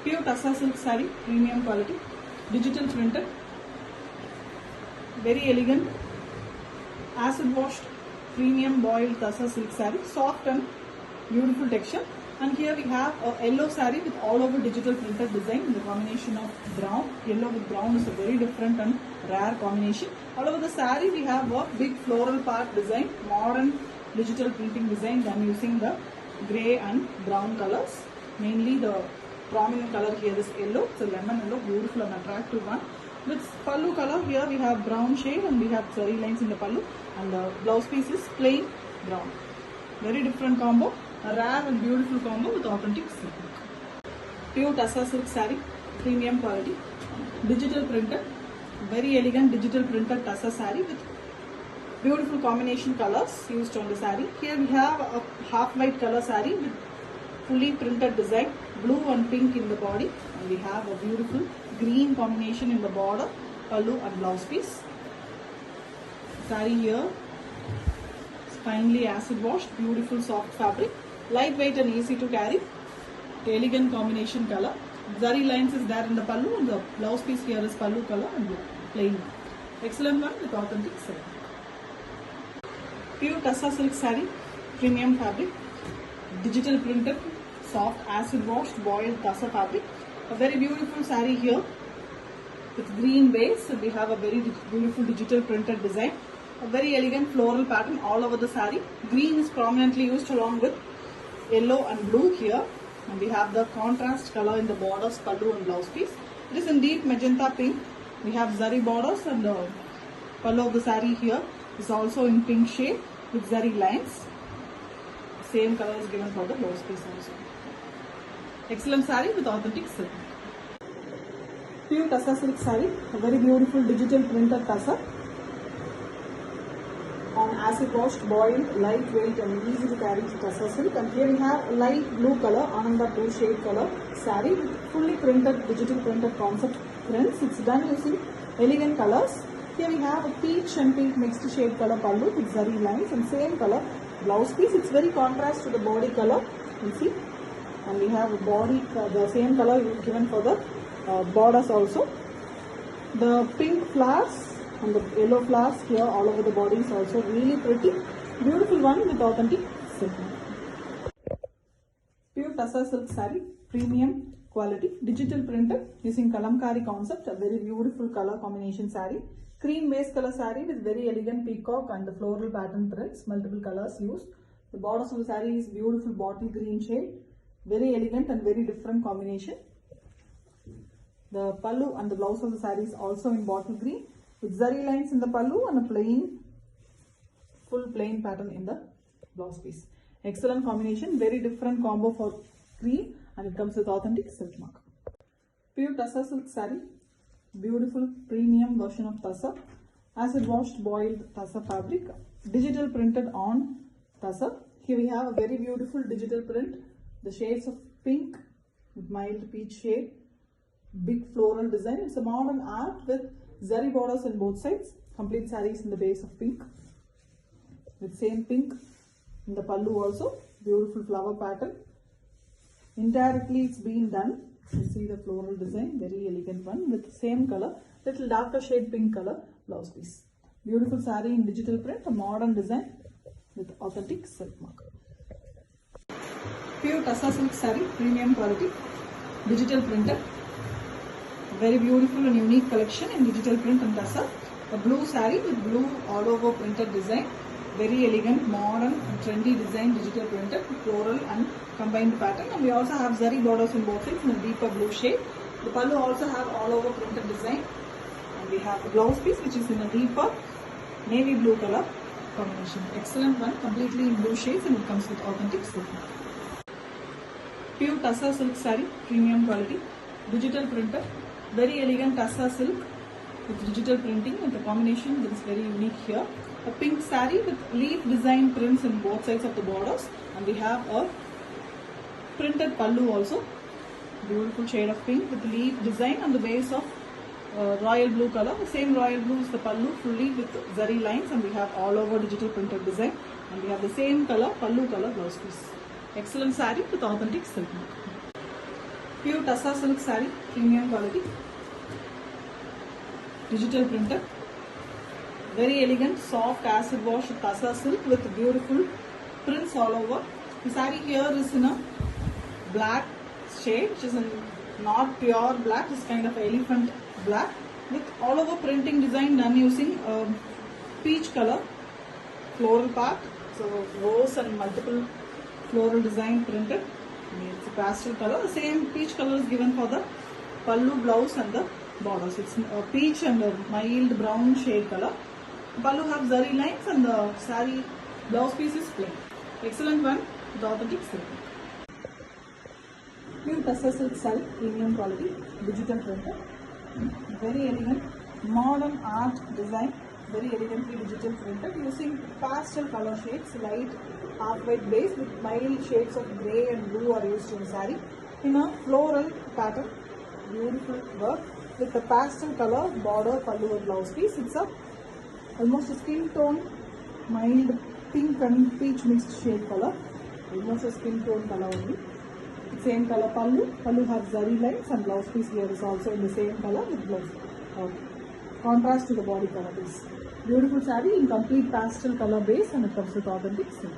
Pure Tassa silk saree, premium quality, digital printed, very elegant, acid washed, premium boiled Tassa silk saree, soft and beautiful texture. And here we have a yellow saree with all over digital printed design. The combination of brown, yellow with brown is a very different and rare combination. All over the saree we have a big floral part design, modern digital printing design done using the grey and brown colors. Mainly the prominent color here is yellow, it's a lemon yellow, beautiful and attractive one. With pallu color, here we have brown shade and we have zari lines in the pallu, and the blouse piece is plain brown. Very different combo, a rare and beautiful combo with authentic silk. Pure Tassa silk saree, premium quality, digital printed, very elegant digital printed Tassa saree with beautiful combination colors used on the saree. Here we have a half white color saree with fully printed design, blue and pink in the body, and we have a beautiful green combination in the border, pallu and blouse piece. Saree here is finely acid washed, beautiful soft fabric, lightweight and easy to carry, elegant combination color. Zari lines is there in the pallu, and the blouse piece here is pallu color and plain. Excellent one with authentic silk. Pure Tassa silk saree, premium fabric, digital printed, soft acid washed boiled Tassa fabric. A very beautiful saree here with green base, and we have a very beautiful digital printed design. A very elegant floral pattern all over the saree. Green is prominently used along with yellow and blue here, and we have the contrast color in the borders, pallu and blouse piece. It is in deep magenta pink. We have zari borders, and the pallu of the saree here is also in pink shade with zari lines. Same color is given for the blouse piece also. Excellent saree with authentic silk. Pure Tassa silk saree, a very beautiful digital printed Tassa on acid washed, boiled, lightweight and easy to carry Tassa silk. And here we have a light blue color, Ananda blue shade color saree with fully printed, digital printed concept prints. It's done using elegant colors. Here we have a peach and pink mixed shade color pallu with zari lines, and same color blouse piece. It's very contrast to the body color, you see. And we have a body, the same color given for the borders also. The pink flowers and the yellow flowers here all over the body is also really pretty. Beautiful one with authentic silk. Pure Tassa silk saree, premium quality, digital printed using kalamkari concept. A very beautiful color combination saree. Cream base color saree with very elegant peacock and the floral pattern prints, multiple colors used. The borders of the saree is beautiful bottle green shade. Very elegant and very different combination. The pallu and the blouse of the saree is also in bottle green with zari lines in the pallu and a plain, full plain pattern in the blouse piece. Excellent combination, very different combo for cream, and it comes with authentic silk mark. Pure Tassa silk saree, beautiful premium version of Tassa, acid washed boiled Tassa fabric, digital printed on Tassa. Here we have a very beautiful digital print. The shades of pink with mild peach shade, big floral design. It's a modern art with zari borders on both sides. Complete sarees in the base of pink with same pink in the pallu also. Beautiful flower pattern. Indirectly it's been done. You see the floral design, very elegant one with same color, little darker shade pink color blouse piece. Beautiful saree in digital print, a modern design with authentic silk mark. Pure Tassa silk saree, premium quality, digital printed. Very beautiful and unique collection in digital print and Tassa. A blue saree with blue all over printed design. Very elegant, modern and trendy design, digital printed, floral and combined pattern. And we also have zari borders in both sides in a deeper blue shade. The pallu also have all over printed design. And we have the blouse piece which is in a deeper navy blue color combination. Excellent one, completely in blue shades, and it comes with authentic silk. Pure Tassa silk saree, premium quality, digital printed, very elegant Tassa silk with digital printing, and the combination that is very unique here. A pink saree with leaf design prints in both sides of the borders, and we have a printed pallu also. Beautiful shade of pink with leaf design on the base of royal blue color. The same royal blue is the pallu, fully with zari lines, and we have all over digital printed design, and we have the same color pallu color blouse piece. Excellent saree with authentic silk mark. Pure Tassa silk saree, premium quality, digital printer. Very elegant, soft acid wash Tassa silk with beautiful prints all over. The saree here is in a black shade, which is not pure black, it's kind of elephant black with all over printing design done using peach color floral part. So rose and multiple floral design printed. It's a pastel color. The same peach color is given for the pallu, blouse and the borders. It's a peach and a mild brown shade color. Pallu have zari lines and the saree blouse piece is plain. Excellent one, the authentic silk. Pure Tassa silk saree, premium quality, digital printer. Very elegant, modern art design. Very elegantly digital printed using pastel color shades, light half-white base with mild shades of grey and blue are used in saree in a floral pattern. Beautiful work with the pastel color border, pallu and blouse piece. It's a almost a skin tone, mild pink and peach mixed shade color. Almost a skin tone color only. Same color pallu. Pallu has zari lines and blouse piece here is also in the same color with blouse. Contrast to the body color piece. Beautiful saree in complete pastel color base and it comes with authentic silk.